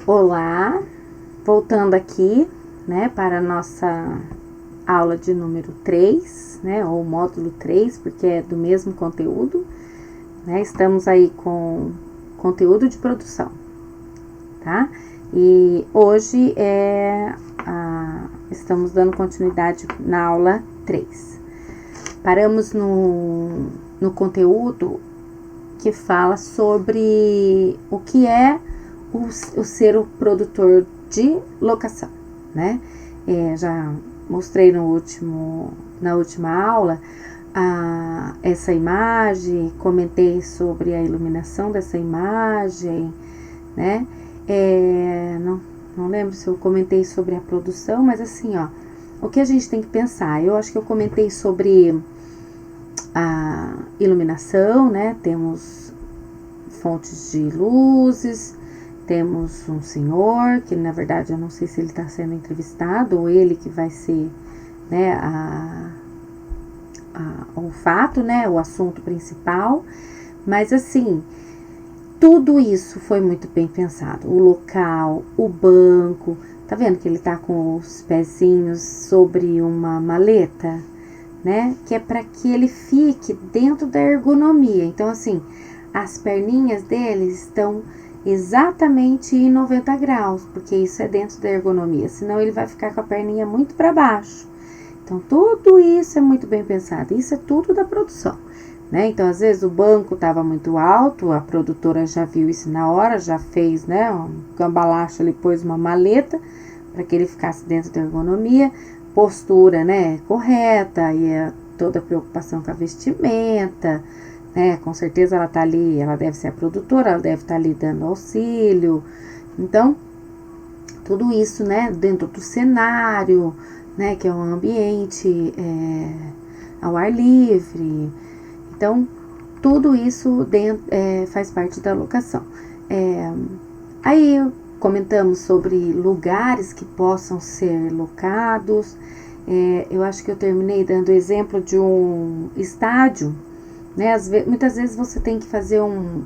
Olá, voltando aqui, né, para a nossa aula de número 3, né, ou módulo 3, porque é do mesmo conteúdo, né, estamos aí com conteúdo de produção, tá? E hoje estamos dando continuidade na aula 3. Paramos no conteúdo que fala sobre o que é o ser o produtor de locação, né? Já mostrei na última aula essa imagem, comentei sobre a iluminação dessa imagem, né? Não lembro se eu comentei sobre a produção, mas assim, ó, o que a gente tem que pensar? Eu acho que eu comentei sobre a iluminação, né? Temos fontes de luzes, temos um senhor, que na verdade eu não sei se ele está sendo entrevistado ou ele que vai ser, né, o fato, né, o assunto principal, mas assim, tudo isso foi muito bem pensado, o local, o banco, tá vendo que ele tá com os pezinhos sobre uma maleta, né, que é para que ele fique dentro da ergonomia, então assim, as perninhas dele estão exatamente em 90 graus, porque isso é dentro da ergonomia, senão ele vai ficar com a perninha muito para baixo. Então, tudo isso é muito bem pensado, isso é tudo da produção, né? Então, às vezes o banco estava muito alto, a produtora já viu isso na hora, já fez, né, um cambalacho, ele pôs uma maleta para que ele ficasse dentro da ergonomia, postura, né, correta, e toda a preocupação com a vestimenta, né, com certeza ela tá ali, ela deve ser a produtora, ela deve estar ali dando auxílio, então, tudo isso, né, dentro do cenário, né, que é um ambiente ao ar livre, então, tudo isso faz parte da locação. Aí, comentamos sobre lugares que possam ser locados, eu acho que eu terminei dando exemplo de um estádio, né? Muitas vezes você tem que fazer um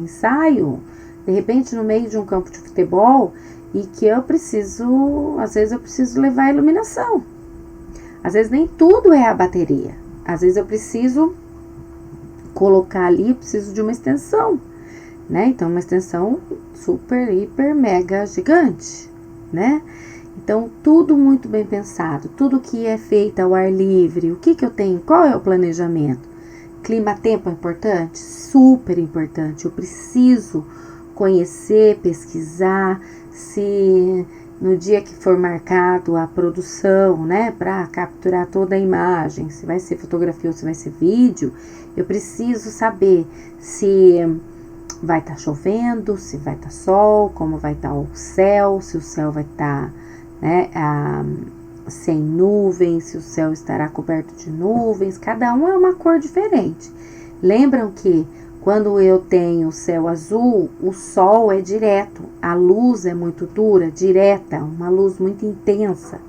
ensaio, de repente no meio de um campo de futebol, e que às vezes eu preciso levar a iluminação. Às vezes nem tudo é a bateria. Às vezes eu preciso colocar ali, preciso de uma extensão, né? Então, uma extensão super, hiper, mega gigante, né? Então, tudo muito bem pensado, tudo que é feito ao ar livre, o que eu tenho, qual é o planejamento? Clima-tempo é importante? Super importante. Eu preciso conhecer, pesquisar, se no dia que for marcado a produção, né, para capturar toda a imagem, se vai ser fotografia ou se vai ser vídeo, eu preciso saber se vai estar chovendo, se vai estar sol, como vai estar o céu, se o céu vai estar, né, sem nuvens, se o céu estará coberto de nuvens, cada um é uma cor diferente. Lembram que quando eu tenho o céu azul, o sol é direto, a luz é muito dura, direta, uma luz muito intensa,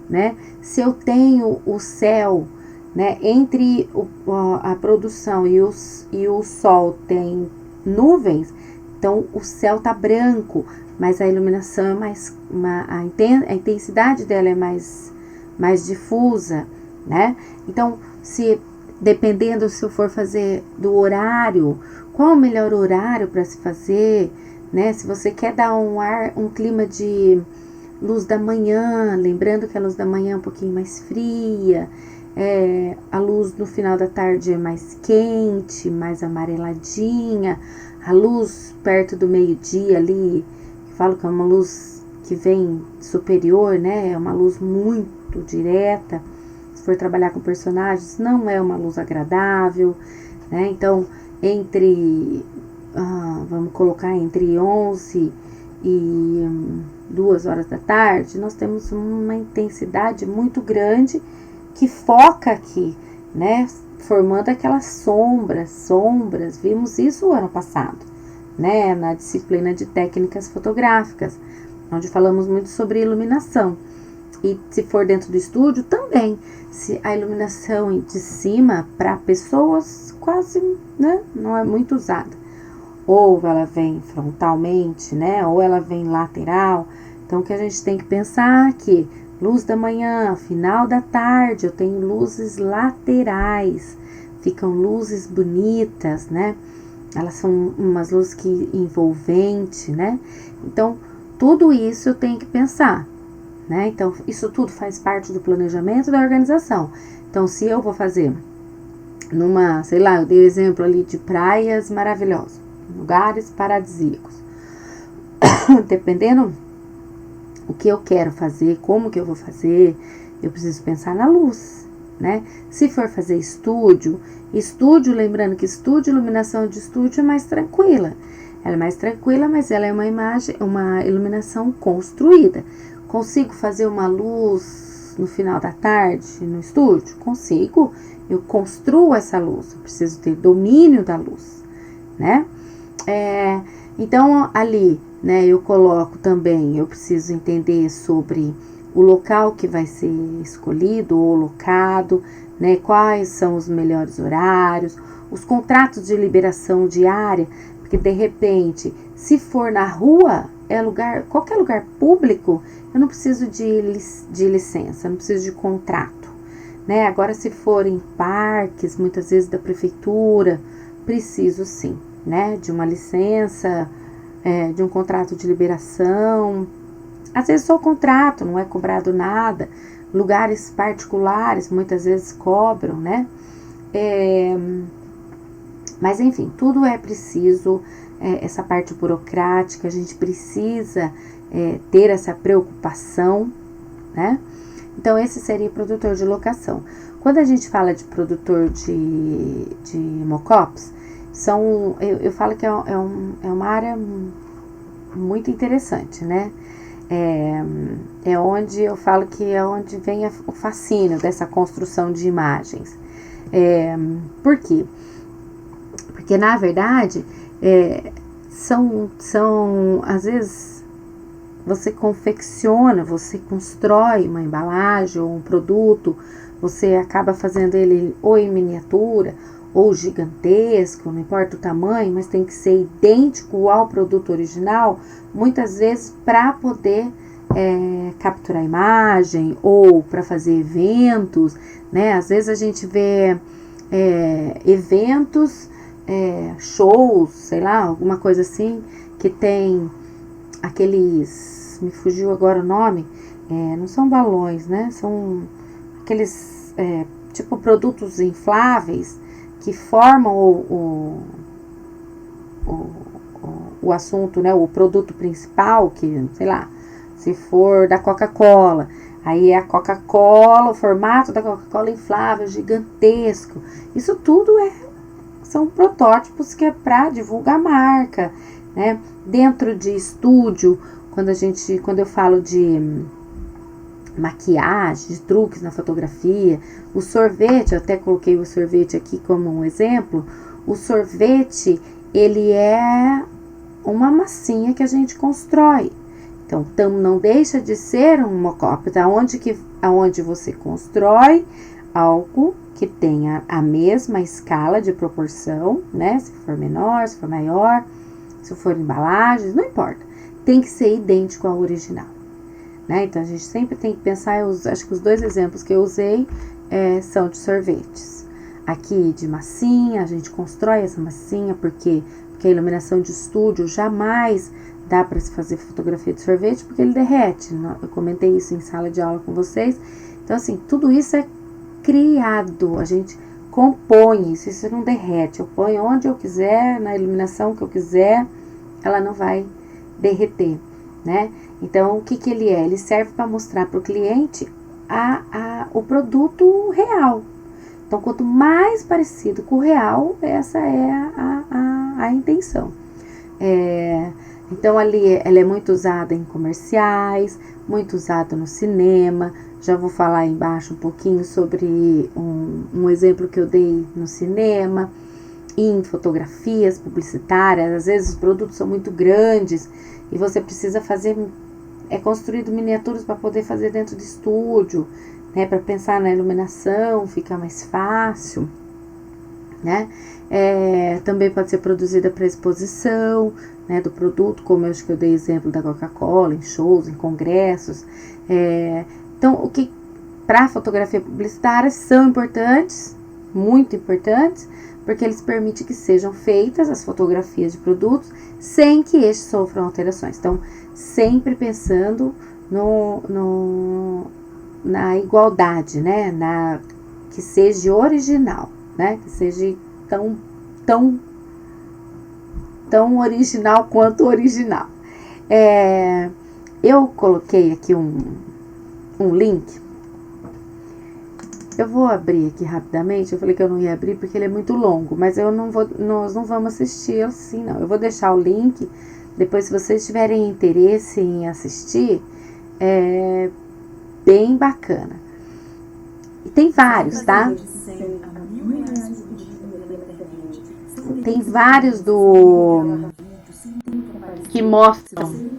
né? Se eu tenho o céu, né, entre a produção e o sol tem nuvens, então o céu tá branco, mas a iluminação é mais, a intensidade dela é mais difusa, né? Então, dependendo se eu for fazer do horário, qual o melhor horário para se fazer, né? Se você quer dar um clima de luz da manhã, lembrando que a luz da manhã é um pouquinho mais fria, a luz no final da tarde é mais quente, mais amareladinha, a luz perto do meio-dia ali, que falo que é uma luz que vem superior, né? É uma luz muito direta. Se for trabalhar com personagens, não é uma luz agradável, né? Então, vamos colocar entre 11 e 2 horas da tarde, nós temos uma intensidade muito grande que foca aqui, né? Formando aquelas sombras, vimos isso o ano passado, né? Na disciplina de técnicas fotográficas, onde falamos muito sobre iluminação. E se for dentro do estúdio, também. Se a iluminação de cima, para pessoas, quase, né, não é muito usada. ou ela vem frontalmente, né? Ou ela vem lateral. Então, o que a gente tem que pensar que luz da manhã, final da tarde, eu tenho luzes laterais, ficam luzes bonitas, né? Elas são umas luzes que envolvente, né? Então, tudo isso eu tenho que pensar, né? Então, isso tudo faz parte do planejamento da organização. Então, se eu vou fazer numa, sei lá, eu dei o exemplo ali de praias maravilhosas, lugares paradisíacos. Dependendo o que eu quero fazer, como que eu vou fazer, eu preciso pensar na luz, né? Se for fazer estúdio, lembrando que iluminação de estúdio é mais tranquila. Ela é mais tranquila, mas ela é uma iluminação construída. Consigo fazer uma luz no final da tarde no estúdio? Consigo. Eu construo essa luz, eu preciso ter domínio da luz, né? Então, ali, né, eu coloco também, eu preciso entender sobre o local que vai ser escolhido ou locado, né, quais são os melhores horários, os contratos de liberação diária, porque de repente, se for na rua, qualquer lugar público, eu não preciso de licença, não preciso de contrato, né? Agora, se for em parques, muitas vezes da prefeitura, preciso sim, né, de uma licença, de um contrato de liberação. Às vezes só o contrato, não é cobrado nada. Lugares particulares muitas vezes cobram, né? Mas enfim, tudo é preciso, essa parte burocrática, a gente precisa ter essa preocupação, né? Então, esse seria o produtor de locação. Quando a gente fala de produtor de mock-ups, eu falo que é uma área muito interessante, né? É onde eu falo que é onde vem o fascínio dessa construção de imagens. Por quê? Porque, na verdade, às vezes, você confecciona, você constrói uma embalagem ou um produto, você acaba fazendo ele ou em miniatura ou gigantesco, não importa o tamanho, mas tem que ser idêntico ao produto original, muitas vezes para poder capturar imagem ou para fazer eventos, né? Às vezes a gente vê eventos, shows, sei lá, alguma coisa assim, que tem aqueles, me fugiu agora o nome, não são balões, né? São aqueles, tipo, produtos infláveis que formam o assunto, né? O produto principal, que, sei lá, se for da Coca-Cola, aí é a Coca-Cola, o formato da Coca-Cola inflável, gigantesco. Isso tudo são protótipos que é para divulgar a marca, né? Dentro de estúdio, quando eu falo de maquiagem, de truques na fotografia, o sorvete, eu até coloquei o sorvete aqui como um exemplo. O sorvete, ele é uma massinha que a gente constrói. Então, não deixa de ser um mock-up, aonde você constrói algo que tenha a mesma escala de proporção, né? Se for menor, se for maior, se for embalagens, não importa. Tem que ser idêntico ao original, né? Então, a gente sempre tem que pensar, acho que os 2 exemplos que eu usei são de sorvetes. Aqui de massinha, a gente constrói essa massinha, porque a iluminação de estúdio jamais dá para se fazer fotografia de sorvete, porque ele derrete. Eu comentei isso em sala de aula com vocês. Então, assim, tudo isso é criado, a gente compõe isso não derrete. Eu ponho onde eu quiser, na iluminação que eu quiser, ela não vai derreter, né? Então, o que ele é? Ele serve para mostrar para o cliente o produto real. Então, quanto mais parecido com o real, essa é a intenção. Então, ali ela é muito usada em comerciais, muito usada no cinema. Já vou falar aí embaixo um pouquinho sobre um exemplo que eu dei no cinema, em fotografias publicitárias. Às vezes os produtos são muito grandes e você precisa construído miniaturas para poder fazer dentro de estúdio, né? Para pensar na iluminação, fica mais fácil, né? Também pode ser produzida para exposição, né, do produto, como eu acho que eu dei exemplo da Coca-Cola, em shows, em congressos. Então, o que para fotografia publicitária são importantes, muito importantes, porque eles permitem que sejam feitas as fotografias de produtos sem que estes sofram alterações. Então, sempre pensando na igualdade, né? Que seja original, né? Que seja tão original quanto original. Eu coloquei aqui um link. Eu vou abrir aqui rapidamente. Eu falei que eu não ia abrir porque ele é muito longo, mas nós não vamos assistir assim, não. Eu vou deixar o link. Depois, se vocês tiverem interesse em assistir, é bem bacana. E tem vários, tá? Tem vários que mostram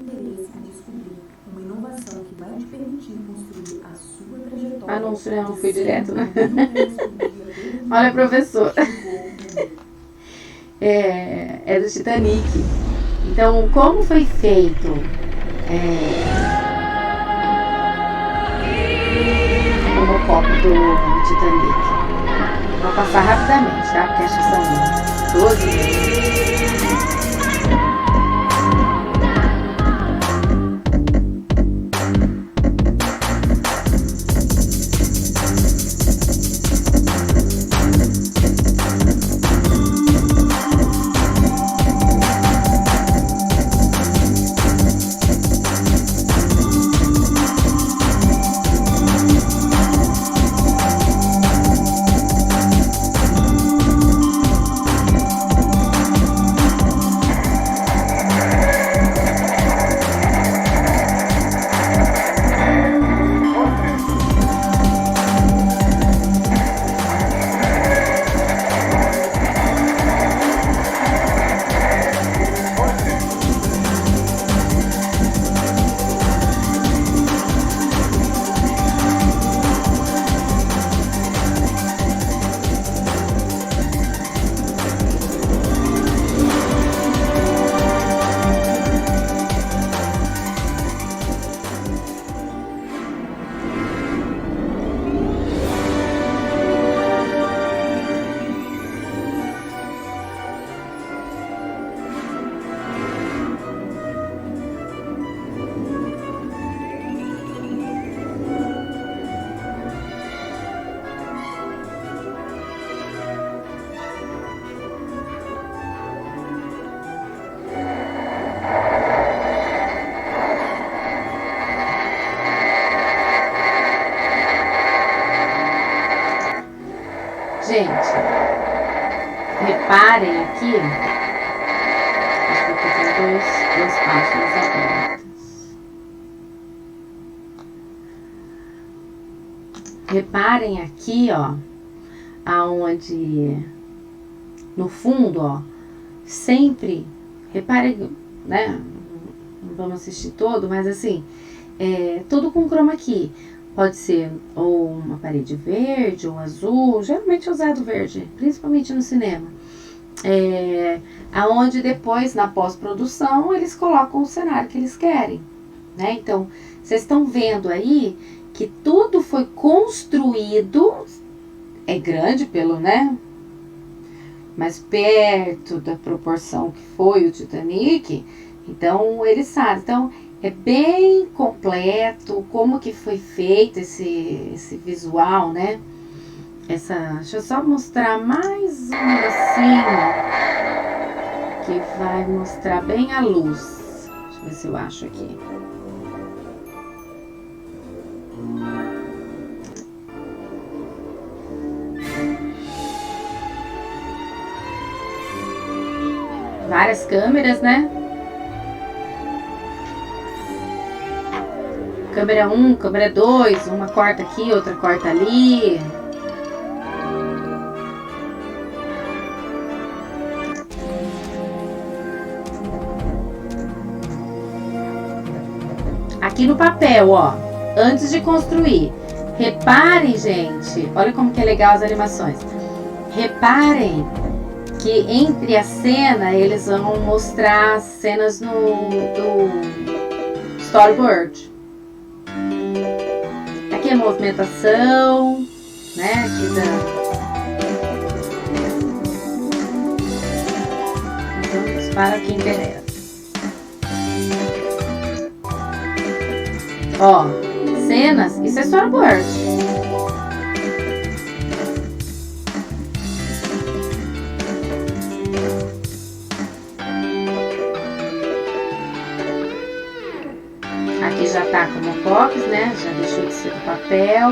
não, fui direto, né? Olha, professor. É do Titanic. Então, como foi feito o mocopo do Titanic? Vou passar rapidamente, tá? Porque acho que são 12 minutos. Gente, reparem aqui, acho que eu tô com duas páginas abertas. Reparem aqui, ó, aonde no fundo, ó, sempre, reparem, né, não vamos assistir todo, mas assim, tudo com chroma key. Pode ser ou uma parede verde ou azul, geralmente usado verde, principalmente no cinema. Aonde depois, na pós-produção, eles colocam o cenário que eles querem, né? Então, vocês estão vendo aí que tudo foi construído, é grande pelo, né? Mas perto da proporção que foi o Titanic, então eles sabem. Então, é bem completo como que foi feito esse visual, né? Deixa eu só mostrar mais um negocinho que vai mostrar bem a luz. Deixa eu ver se eu acho aqui. Várias câmeras, né? Câmera 1, câmera 2, uma corta aqui, outra corta ali. Aqui no papel, ó, antes de construir. Reparem, gente, olha como que é legal as animações. reparem que entre a cena eles vão mostrar as cenas do storyboard. Aqui a movimentação, né? Aqui vamos para o que interessa. Ó, cenas, isso é storyboard. Aqui já tá como copies, né? Já deixou de ser do papel.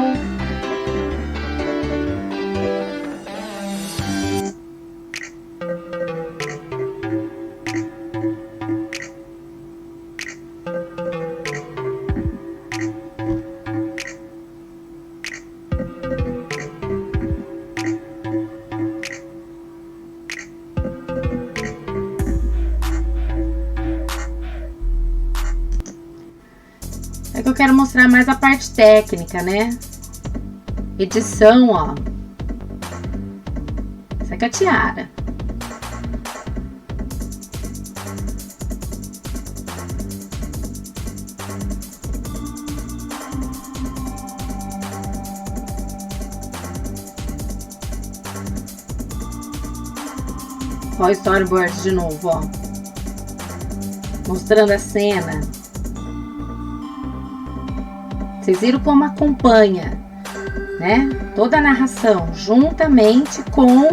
É que eu quero mostrar mais a parte técnica, né? Edição, ó. Essa aqui é a tiara. Ó o storyboard de novo, ó. Mostrando a cena. Vocês viram como acompanha, né? Toda a narração, juntamente com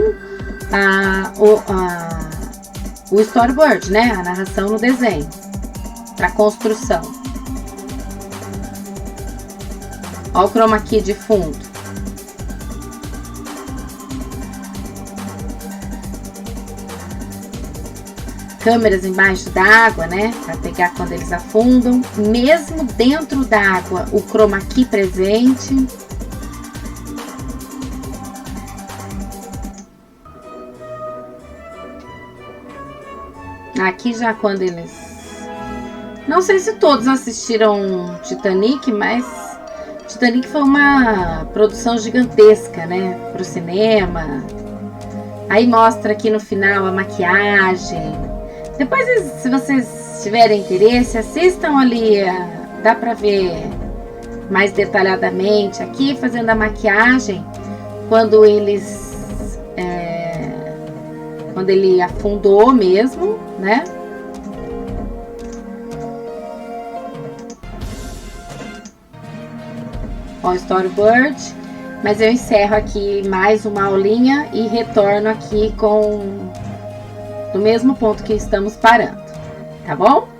o storyboard, né? A narração no desenho, para construção. Ó o chroma key de fundo. Câmeras embaixo d'água, né? Para pegar quando eles afundam. Mesmo dentro d'água, o chroma key presente. Aqui já quando eles... Não sei se todos assistiram Titanic, mas Titanic foi uma produção gigantesca, né? Pro cinema. Aí mostra aqui no final a maquiagem. Depois, se vocês tiverem interesse, assistam ali, dá pra ver mais detalhadamente aqui, fazendo a maquiagem, quando quando ele afundou mesmo, né? Ó o storyboard, mas eu encerro aqui mais uma aulinha e retorno aqui com... do mesmo ponto que estamos parando, tá bom?